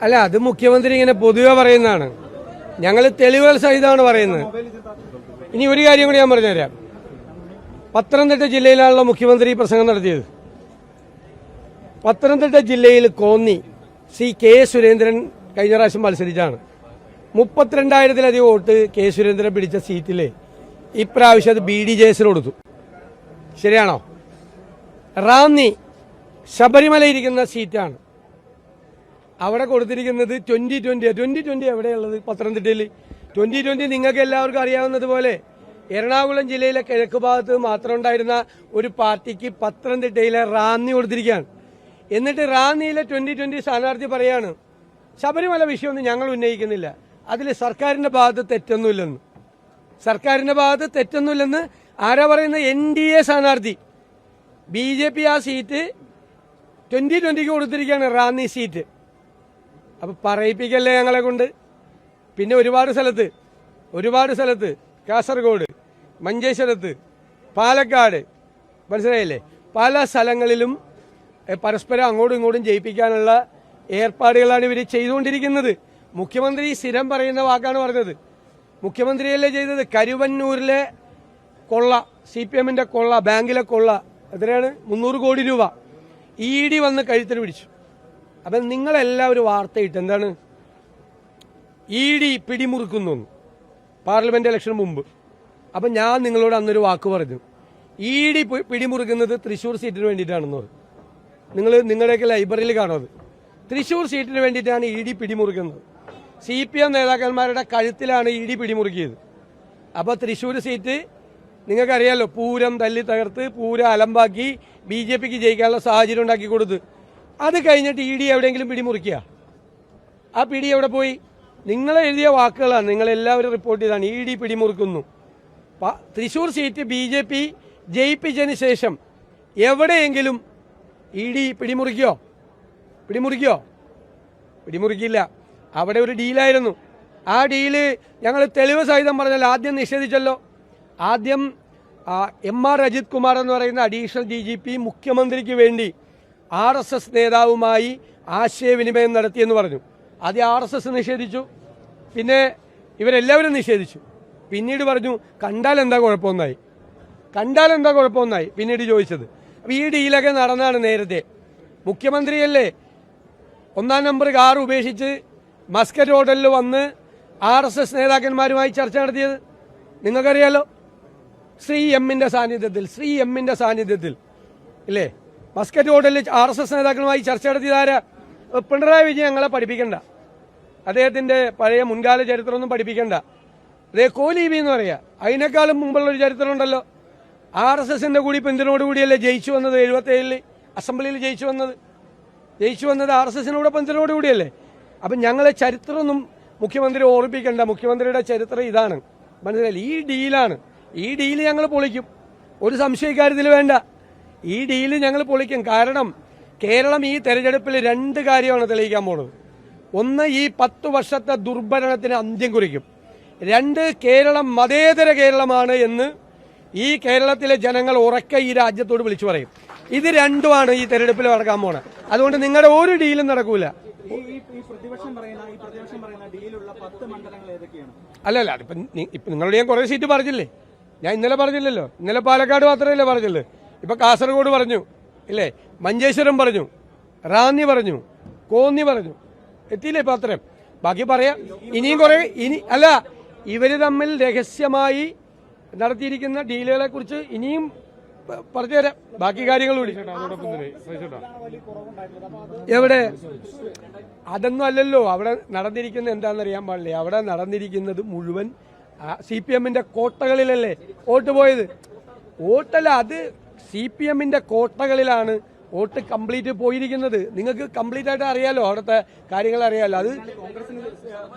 അല്ല, അത് മുഖ്യമന്ത്രി ഇങ്ങനെ പൊതുവെ പറയുന്നതാണ്. ഞങ്ങൾ തെളിവുകൾ സഹിതമാണ് പറയുന്നത്. ഇനി ഒരു കാര്യം കൂടി ഞാൻ പറഞ്ഞുതരാം. പത്തനംതിട്ട ജില്ലയിലാണല്ലോ മുഖ്യമന്ത്രി പ്രസംഗം നടത്തിയത്. പത്തനംതിട്ട ജില്ലയിൽ കോന്നി കെ സുരേന്ദ്രൻ കഴിഞ്ഞ പ്രാവശ്യം മത്സരിച്ചാണ്. 32,000-ലധികം വോട്ട് കെ സുരേന്ദ്രൻ പിടിച്ച സീറ്റിൽ ഇപ്രാവശ്യം അത് BDJS കൊടുത്തു. ശരിയാണോ? റാന്നി ശബരിമല ഇരിക്കുന്ന സീറ്റാണ്. അവിടെ കൊടുത്തിരിക്കുന്നത് 2020 എവിടെയുള്ളത്? പത്തനംതിട്ടയിൽ 2020 നിങ്ങൾക്ക് എല്ലാവർക്കും അറിയാവുന്നതുപോലെ എറണാകുളം ജില്ലയിലെ കിഴക്ക് ഭാഗത്ത് മാത്രം ഉണ്ടായിരുന്ന ഒരു പാർട്ടിക്ക് പത്തനംതിട്ടയിലെ റാന്നി കൊടുത്തിരിക്കുകയാണ്. എന്നിട്ട് റാന്നിയിലെ 2020 സ്ഥാനാർത്ഥി പറയാണ് ശബരിമല വിഷയമൊന്നും ഞങ്ങൾ ഉന്നയിക്കുന്നില്ല, അതിൽ സർക്കാരിന്റെ ഭാഗത്ത് തെറ്റൊന്നുമില്ലെന്ന്. സർക്കാരിന്റെ ഭാഗത്ത് തെറ്റൊന്നുമില്ലെന്ന് ആരാ പറയുന്നത്? NDA സ്ഥാനാർത്ഥി. BJP ആ സീറ്റ് 2020 കൊടുത്തിരിക്കുകയാണ്, റാന്നി സീറ്റ്. അപ്പൊ പറയിപ്പിക്കല്ലേ ഞങ്ങളെ കൊണ്ട്. പിന്നെ ഒരുപാട് സ്ഥലത്ത് കാസർഗോഡ്, മഞ്ചേശ്വരത്ത്, പാലക്കാട്, മനസ്സിലായില്ലേ, പല സ്ഥലങ്ങളിലും പരസ്പരം അങ്ങോട്ടും ഇങ്ങോട്ടും ജയിപ്പിക്കാനുള്ള ഏർപ്പാടുകളാണ് ഇവർ ചെയ്തുകൊണ്ടിരിക്കുന്നത്. മുഖ്യമന്ത്രി സ്ഥിരം പറയുന്ന വാക്കാണ് പറഞ്ഞത്. മുഖ്യമന്ത്രിയല്ലേ ചെയ്തത്? കരുവന്നൂരിലെ കൊള്ള, CPM-ന്റെ കൊള്ള, ബാങ്കിലെ കൊള്ള എത്രയാണ്? 300 കോടി രൂപ ED വന്ന് കഴുത്തിന് പിടിച്ചു. അപ്പം നിങ്ങളെല്ലാവരും വാർത്തയിട്ട് എന്താണ് ED പിടിമുറുക്കുന്നു പാർലമെന്റ് ഇലക്ഷന് മുമ്പ്. അപ്പം ഞാൻ നിങ്ങളോട് അന്നൊരു വാക്ക് പറഞ്ഞു, ED പിടിമുറുക്കുന്നത് തൃശ്ശൂർ സീറ്റിന് വേണ്ടിയിട്ടാണെന്ന് പറഞ്ഞു. നിങ്ങളുടെയൊക്കെ ലൈബ്രറിയിൽ കാണുന്നത് തൃശ്ശൂർ സീറ്റിന് വേണ്ടിയിട്ടാണ് ED പിടിമുറുക്കുന്നത്. CPM നേതാക്കന്മാരുടെ കഴുത്തിലാണ് ED പിടിമുറുക്കിയത്. അപ്പോൾ തൃശ്ശൂർ സീറ്റ് നിങ്ങൾക്കറിയാലോ, പൂരം തല്ലി തകർത്ത് പൂരം അലമ്പാക്കി BJPക്ക് ജയിക്കാനുള്ള സാഹചര്യം ഉണ്ടാക്കി കൊടുത്ത്. അത് കഴിഞ്ഞിട്ട് ED എവിടെയെങ്കിലും പിടിമുറുക്കിയ ആ പിടി എവിടെ പോയി? നിങ്ങൾ എഴുതിയ വാക്കുകളാണ്, നിങ്ങളെല്ലാവരും റിപ്പോർട്ട് ചെയ്താണ് ED പിടിമുറുക്കുന്നു. തൃശ്ശൂർ സീറ്റ് BJP ജയിപ്പിച്ചതിന് ശേഷം എവിടെയെങ്കിലും ED പിടിമുറുക്കിയില്ല. അവിടെ ഒരു ഡീലായിരുന്നു. ആ ഡീല് ഞങ്ങൾ തെളിവ് സഹിതം പറഞ്ഞാൽ ആദ്യം നിഷേധിച്ചല്ലോ. ആദ്യം MR അജിത് കുമാർ എന്ന് പറയുന്ന അഡീഷണൽ DGP മുഖ്യമന്ത്രിക്ക് വേണ്ടി RSS നേതാവുമായി ആശയവിനിമയം നടത്തിയെന്ന് പറഞ്ഞു. ആദ്യം RSS നിഷേധിച്ചു, പിന്നെ ഇവരെല്ലാവരും നിഷേധിച്ചു. പിന്നീട് പറഞ്ഞു കണ്ടാൽ എന്താ കുഴപ്പമൊന്നായി പിന്നീട് ചോദിച്ചത്. അപ്പോൾ ഈ ഡീലൊക്കെ നടന്നാണ്. നേരത്തെ മുഖ്യമന്ത്രിയല്ലേ 1-ാം നമ്പർ കാർ ഉപേക്ഷിച്ച് മസ്കറ്റ് ഹോട്ടലിൽ വന്ന് RSS നേതാക്കന്മാരുമായി ചർച്ച നടത്തിയത് നിങ്ങൾക്കറിയാലോ. ശ്രീ എമ്മിന്റെ സാന്നിധ്യത്തിൽ ഇല്ലേ മസ്കറ്റ് ഹോട്ടലിൽ RSS നേതാക്കളുമായി ചർച്ച നടത്തിയതാരാ? പിണറായി വിജയൻ ഞങ്ങളെ പഠിപ്പിക്കണ്ട, അദ്ദേഹത്തിന്റെ പഴയ മുൻകാല ചരിത്രമൊന്നും പഠിപ്പിക്കണ്ട. അതേ കോലീബി എന്ന് പറയാ, അതിനേക്കാളും മുമ്പുള്ളൊരു ചരിത്രം ഉണ്ടല്ലോ. RSSന്റെ കൂടി പിന്തുണയോടുകൂടിയല്ലേ ജയിച്ചു വന്നത്. 77 അസംബ്ലിയിൽ ജയിച്ചു വന്നത് RSSനോട് പിന്തുണയോടുകൂടിയല്ലേ. അപ്പം ഞങ്ങളെ ചരിത്രമൊന്നും മുഖ്യമന്ത്രി ഓർമ്മിപ്പിക്കണ്ട. മുഖ്യമന്ത്രിയുടെ ചരിത്രം ഇതാണ്, മനസ്സിലായില്ലേ? ഈ ഡീല് ഞങ്ങൾ പൊളിക്കും, ഒരു സംശയക്കാര്യത്തിൽ വേണ്ട. ഈ ഡീല് ഞങ്ങൾ പൊളിക്കും. കാരണം കേരളം ഈ തെരഞ്ഞെടുപ്പിൽ 2 കാര്യമാണ് തെളിയിക്കാൻ പോകുന്നത്. ഒന്ന്, ഈ 10 വർഷത്തെ ദുർഭരണത്തിന് അന്ത്യം കുറിക്കും. 2, കേരളം മതേതര കേരളമാണ് എന്ന് ഈ കേരളത്തിലെ ജനങ്ങൾ ഉറക്കെ ഈ രാജ്യത്തോട് വിളിച്ചു പറയും. ഇത് രണ്ടുമാണ് ഈ തെരഞ്ഞെടുപ്പിൽ നടക്കാൻ പോണത്. അതുകൊണ്ട് നിങ്ങളുടെ ഒരു ഡീലും നടക്കൂല. അല്ലല്ല, ഇപ്പൊ നിങ്ങളോട് ഞാൻ കുറെ സീറ്റ് പറഞ്ഞില്ലേ? ഞാൻ ഇന്നലെ പറഞ്ഞില്ലല്ലോ. ഇന്നലെ പാലക്കാട് മാത്രമല്ലേ പറഞ്ഞുള്ളൂ. ഇപ്പൊ കാസർഗോഡ് പറഞ്ഞു ഇല്ലേ, മഞ്ചേശ്വരം പറഞ്ഞു, റാന്നി പറഞ്ഞു, കോന്നി പറഞ്ഞു. എത്തിയില്ലേ ഇപ്പൊ അത്രയും? ബാക്കി പറയാം. ഇനിയും കുറെ അല്ല, ഇവര് തമ്മിൽ രഹസ്യമായി നടത്തിയിരിക്കുന്ന ഡീലുകളെ കുറിച്ച് ഇനിയും പറഞ്ഞുതരാം. ബാക്കി കാര്യങ്ങൾ കൂടി. എവിടെ? അതൊന്നും അല്ലല്ലോ അവിടെ നടന്നിരിക്കുന്നത്. എന്താണെന്നറിയാൻ പാടില്ലേ? അവിടെ നടന്നിരിക്കുന്നത് മുഴുവൻ CPM-ന്റെ കോട്ടകളിലല്ലേ വോട്ട് പോയത്. വോട്ടല്ല, അത് CPM-ന്റെ കോട്ടകളിലാണ് വോട്ട് കംപ്ലീറ്റ് പോയിരിക്കുന്നത്. നിങ്ങൾക്ക് കംപ്ലീറ്റ് ആയിട്ട് അറിയാലോ, അവിടുത്തെ കാര്യങ്ങൾ അറിയാലോ. അത്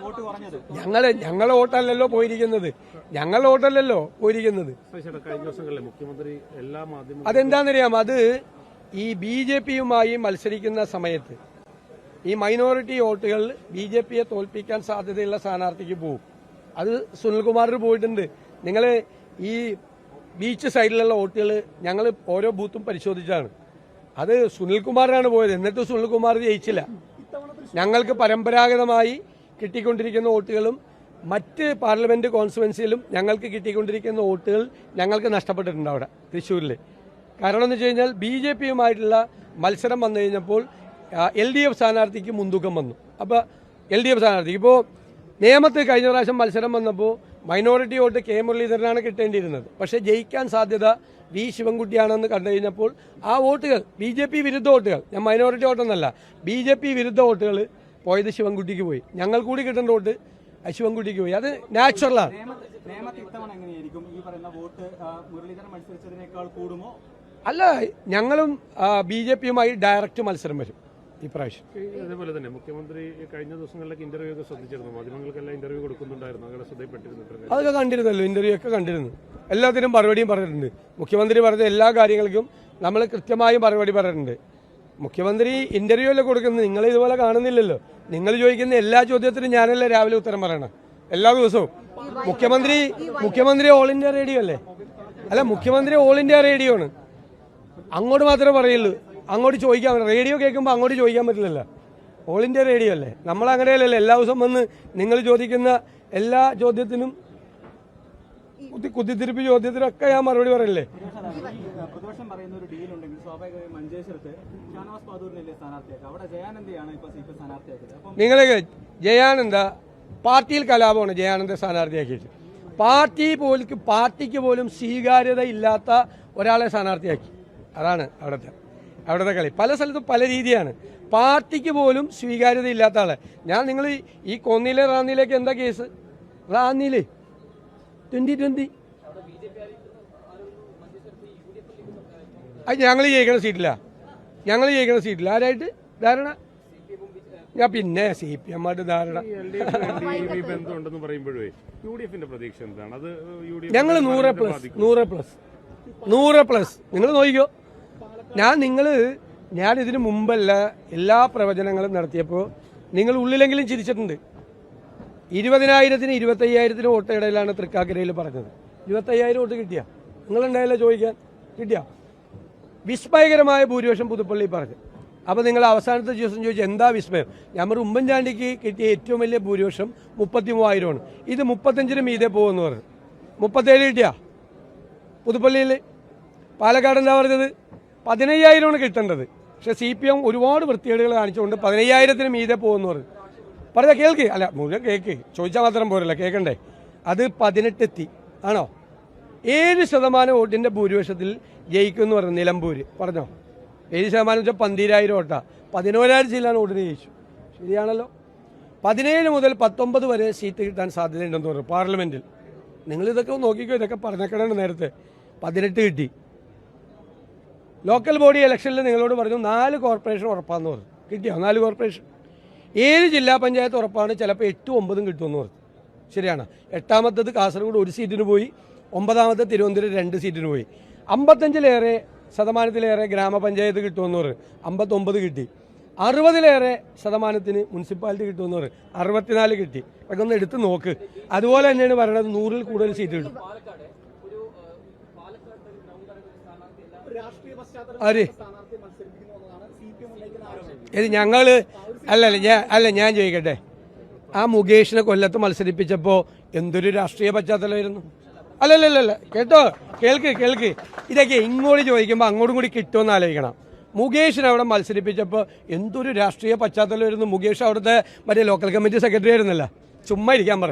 ഞങ്ങളെ വോട്ടല്ലല്ലോ പോയിരിക്കുന്നത്. അതെന്താണെന്നറിയാം? അത് ഈ BJP-യുമായി മത്സരിക്കുന്ന സമയത്ത് ഈ മൈനോറിറ്റി വോട്ടുകൾ BJP-യെ തോൽപ്പിക്കാൻ സാധ്യതയുള്ള സ്ഥാനാർത്ഥിക്ക് പോകും. അത് സുനിൽകുമാറിന് പോയിട്ടുണ്ട്. നിങ്ങൾ ഈ ബീച്ച് സൈഡിലുള്ള വോട്ടുകൾ ഞങ്ങൾ ഓരോ ബൂത്തും പരിശോധിച്ചാണ്. അത് സുനിൽകുമാറിനാണ് പോയത്. എന്നിട്ട് സുനിൽകുമാർ ജയിച്ചില്ല. ഞങ്ങൾക്ക് പരമ്പരാഗതമായി കിട്ടിക്കൊണ്ടിരിക്കുന്ന വോട്ടുകളും മറ്റ് പാർലമെന്റ് കോൺസ്റ്റിറ്റ്യുവൻസിയിലും ഞങ്ങൾക്ക് കിട്ടിക്കൊണ്ടിരിക്കുന്ന വോട്ടുകൾ ഞങ്ങൾക്ക് നഷ്ടപ്പെട്ടിട്ടുണ്ട് അവിടെ തൃശ്ശൂരിൽ. കാരണം എന്ന് വെച്ച് കഴിഞ്ഞാൽ BJPയുമായിട്ടുള്ള മത്സരം വന്നു കഴിഞ്ഞപ്പോൾ LDF സ്ഥാനാർത്ഥിക്ക് മുൻതൂക്കം വന്നു. അപ്പോൾ LDF സ്ഥാനാർത്ഥിക്ക് ഇപ്പോൾ നേമത്ത് കഴിഞ്ഞ പ്രാവശ്യം മത്സരം വന്നപ്പോൾ മൈനോറിറ്റി വോട്ട് K മുരളീധരനാണ് കിട്ടേണ്ടിയിരുന്നത്. പക്ഷേ ജയിക്കാൻ സാധ്യത V ശിവൻകുട്ടിയാണെന്ന് കണ്ടു കഴിഞ്ഞപ്പോൾ ആ വോട്ടുകൾ BJP വിരുദ്ധ വോട്ടുകൾ, ഞാൻ മൈനോറിറ്റി വോട്ടൊന്നല്ല, BJP വിരുദ്ധ വോട്ടുകൾ പോയത് ശിവൻകുട്ടിക്ക് പോയി. ഞങ്ങൾ കൂടി കിട്ടേണ്ട വോട്ട് ശിവൻകുട്ടിക്ക് പോയി. അത് നാച്ചുറലാണ്. അല്ല, ഞങ്ങളും BJPയുമായി ഡയറക്റ്റ് മത്സരം വരും ഇപ്രാവശ്യം. അതേപോലെ തന്നെ മുഖ്യമന്ത്രി കഴിഞ്ഞ ദിവസങ്ങളിലൊക്കെ ഇന്റർവ്യൂ ഒക്കെ ശ്രദ്ധിച്ചിരുന്നു, മാധ്യമങ്ങൾക്കെല്ലാം ഇന്റർവ്യൂ കൊടുക്കുന്നുണ്ടായിരുന്നു, അങ്ങനെ ശ്രദ്ധയിൽപ്പെട്ടിരുന്നു. അതൊക്കെ കണ്ടിരുന്നല്ലോ, ഇന്റർവ്യൂ ഒക്കെ കണ്ടിരുന്നു. എല്ലാത്തിനും മറുപടിയും പറഞ്ഞിട്ടുണ്ട്. മുഖ്യമന്ത്രി പറഞ്ഞ എല്ലാ കാര്യങ്ങൾക്കും നമ്മൾ കൃത്യമായും മറുപടി പറഞ്ഞിട്ടുണ്ട്. മുഖ്യമന്ത്രി ഇന്റർവ്യൂ അല്ലേ കൊടുക്കുന്നത്, നിങ്ങൾ ഇതുപോലെ കാണുന്നില്ലല്ലോ. നിങ്ങൾ ചോദിക്കുന്ന എല്ലാ ചോദ്യത്തിനും ഞാനല്ലേ രാവിലെ ഉത്തരം പറയണം എല്ലാ ദിവസവും. മുഖ്യമന്ത്രി ഓൾ ഇന്ത്യ റേഡിയോ അല്ലേ? അല്ല, മുഖ്യമന്ത്രി ഓൾ ഇന്ത്യ റേഡിയോ ആണ്. അങ്ങോട്ട് മാത്രമേ പറയുള്ളൂ, അങ്ങോട്ട് ചോദിക്കാൻ പറ്റില്ല. റേഡിയോ കേൾക്കുമ്പോൾ അങ്ങോട്ട് ചോദിക്കാൻ പറ്റില്ലല്ലോ. ഓൾ ഇന്ത്യ റേഡിയോ അല്ലേ? നമ്മൾ അങ്ങനെയല്ലല്ലോ. എല്ലാ ദിവസവും വന്ന് നിങ്ങൾ ചോദിക്കുന്ന എല്ലാ ചോദ്യത്തിനും കുത്തിത്തിരിപ്പ് ചോദ്യത്തിനൊക്കെ ഞാൻ മറുപടി പറയില്ലേ? നിങ്ങളെ ജയാനന്ദ പാർട്ടിയിൽ കലാപമാണ് ജയാനന്ദ സ്ഥാനാർത്ഥിയാക്കിയിട്ട്. പാർട്ടിക്ക് പോലും സ്വീകാര്യത ഇല്ലാത്ത ഒരാളെ സ്ഥാനാർത്ഥിയാക്കി. അതാണ് അവിടുത്തെ കളി. പല സ്ഥലത്തും പല രീതിയാണ്. പാർട്ടിക്ക് പോലും സ്വീകാര്യത ഇല്ലാത്ത ആളെ നിങ്ങൾ ഈ കോന്നിയിലെ റാന്നിയിലേക്ക് എന്താ കേസ്? റാന്നിയില് 2020 അത് ഞങ്ങൾ ജയിക്കണ സീറ്റില്ല. ആരായിട്ട് ധാരണ? ഞാൻ പിന്നെ CPM ആയിട്ട് ധാരണ. ഞങ്ങൾ 100+. നിങ്ങൾ നോക്കിക്കോ. ഞാൻ ഇതിനു മുമ്പല്ല എല്ലാ പ്രവചനങ്ങളും നടത്തിയപ്പോൾ നിങ്ങൾ ഉള്ളിലെങ്കിലും ചിരിച്ചിട്ടുണ്ട്. 20,000-നും 25,000-നും വോട്ട് ഇടയിലാണ് തൃക്കാക്കരയിൽ പറഞ്ഞത്. 25,000 വോട്ട് കിട്ടിയ നിങ്ങളുണ്ടായില്ല ചോദിക്കാൻ? കിട്ടിയ വിസ്മയകരമായ ഭൂരിപക്ഷം പുതുപ്പള്ളി പറഞ്ഞു. അപ്പോൾ നിങ്ങൾ അവസാനത്തെ ദിവസം ചോദിച്ചു എന്താ വിസ്മയം? ഞാൻ ഉമ്മൻചാണ്ടിക്ക് കിട്ടിയ ഏറ്റവും വലിയ ഭൂരിപക്ഷം 33,000ആണ്. ഇത് 35-ന് മീതെ പോകുമെന്ന് പറഞ്ഞു. 37 കിട്ടിയ പുതുപ്പള്ളിയിൽ. പാലക്കാട് എന്താ പറഞ്ഞത്? 15,000ആണ് കിട്ടേണ്ടത്. പക്ഷെ CPM ഒരുപാട് വൃത്തികേടുകൾ കാണിച്ചുകൊണ്ട് 15,000-ന് മീതെ പോകുമെന്ന് പറഞ്ഞു. പറഞ്ഞ കേൾക്ക്, അല്ല മുഴുവൻ കേൾക്ക്, ചോദിച്ചാൽ മാത്രം പോരല്ല, കേൾക്കണ്ടേ? അത് 18 എത്തി. ആണോ? 7% വോട്ടിന്റെ ഭൂരിപക്ഷത്തിൽ ജയിക്കുമെന്ന് പറഞ്ഞു നിലമ്പൂര്. പറഞ്ഞോ? 7% വെച്ചാൽ 12,000 വോട്ടാ. 11,000 ജില്ലാണ് വോട്ടിന് ജയിച്ചു. ശരിയാണല്ലോ. 17 മുതൽ 19 വരെ സീറ്റ് കിട്ടാൻ സാധ്യതയുണ്ടെന്ന് പറഞ്ഞു പാർലമെന്റിൽ. നിങ്ങളിതൊക്കെ നോക്കിക്കോ, ഇതൊക്കെ പറഞ്ഞേക്കണേ. നേരത്തെ 18 കിട്ടി. ലോക്കൽ ബോഡി ഇലക്ഷനിൽ നിങ്ങളോട് പറഞ്ഞു 4 കോർപ്പറേഷൻ ഉറപ്പാന്ന് പറഞ്ഞു. കിട്ടിയോ? 4 കോർപ്പറേഷൻ. 7 ജില്ലാ പഞ്ചായത്ത് ഉറപ്പാണ്. ചിലപ്പോൾ 8-9 കിട്ടുമെന്ന് പറഞ്ഞു. ശരിയാണ്. 8ാമത്തത് കാസർഗോഡ് 1 സീറ്റിന് പോയി. 9ാമത്തെ തിരുവനന്തപുരം 2 സീറ്റിന് പോയി. 55% ഗ്രാമപഞ്ചായത്ത് കിട്ടുമെന്ന് പറഞ്ഞു. 59 കിട്ടി. 60% മുനിസിപ്പാലിറ്റി കിട്ടുമെന്ന് പറഞ്ഞു. 64 കിട്ടി. അതൊക്കെ ഒന്ന് എടുത്ത് നോക്ക്. അതുപോലെ തന്നെയാണ് പറയുന്നത് 100-ൽ കൂടുതൽ സീറ്റ് കിട്ടും. ഞാൻ ചോദിക്കട്ടെ, ആ മുകേഷിനെ കൊല്ലത്ത് മത്സരിപ്പിച്ചപ്പോൾ എന്തൊരു രാഷ്ട്രീയ പശ്ചാത്തലമായിരുന്നു? അല്ലല്ല, കേൾക്ക്. ഇതൊക്കെ ഇങ്ങോട്ട് ചോദിക്കുമ്പോൾ അങ്ങോട്ടും കൂടി കിട്ടുമെന്ന് ആലോചിക്കണം. മുകേഷിനെ അവിടെ മത്സരിപ്പിച്ചപ്പോൾ എന്തൊരു രാഷ്ട്രീയ പശ്ചാത്തലമായിരുന്നു? മുകേഷ് അവിടുത്തെ മറ്റേ ലോക്കൽ കമ്മിറ്റി സെക്രട്ടറി ആയിരുന്നല്ല. ചുമ്മാ ഇരിക്കാൻ പറ.